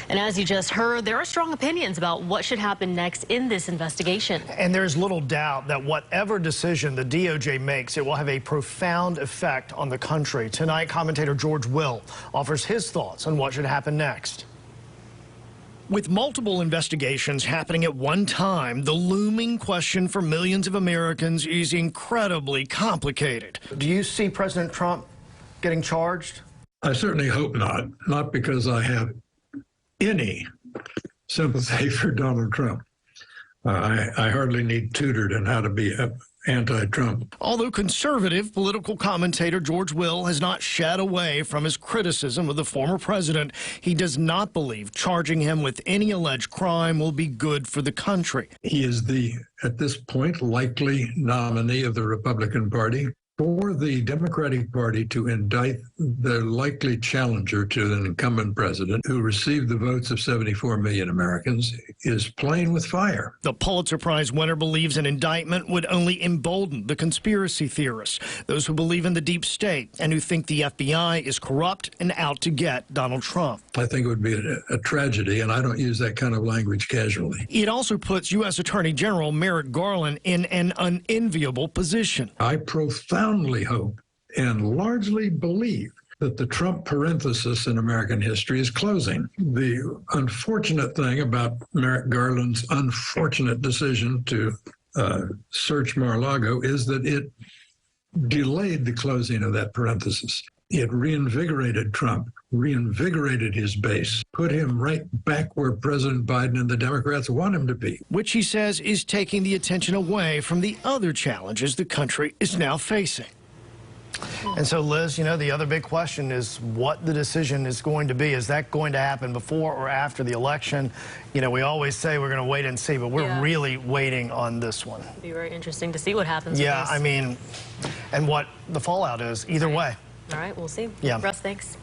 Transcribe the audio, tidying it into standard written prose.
And as you just heard, there are strong opinions about what should happen next in this investigation. And there's little doubt that whatever decision the DOJ makes, it will have a profound effect on the country. Tonight, commentator George Will offers his thoughts on what should happen next. With multiple investigations happening at one time, the looming question for millions of Americans is incredibly complicated. Do you see President Trump getting charged? I certainly hope not. Not because I have any sympathy for Donald Trump. I hardly need tutored in how to be anti-Trump. Although conservative political commentator George Will has not shied away from his criticism of the former president, he does not believe charging him with any alleged crime will be good for the country. He is at this point, likely nominee of the Republican Party. For the Democratic Party to indict the likely challenger to an incumbent president who received the votes of 74 million Americans is playing with fire. The Pulitzer Prize winner believes an indictment would only embolden the conspiracy theorists, those who believe in the deep state and who think the FBI is corrupt and out to get Donald Trump. I think it would be a tragedy, and I don't use that kind of language casually. It also puts U.S. Attorney General Merrick Garland in an unenviable position. I profoundly hope and largely believe that the Trump parenthesis in American history is closing. The unfortunate thing about Merrick Garland's unfortunate decision to search Mar-a-Lago is that it delayed the closing of that parenthesis. It reinvigorated Trump, reinvigorated his base, put him right back where President Biden and the Democrats want him to be. Which he says is taking the attention away from the other challenges the country is now facing. And so, Liz, you know, the other big question is what the decision is going to be. Is that going to happen before or after the election? You know, we always say we're going to wait and see, but we're really waiting on this one. It'll be very interesting to see what happens. Yeah, with this. I mean, and what the fallout is either way. All right, we'll see. Yeah. Russ, thanks.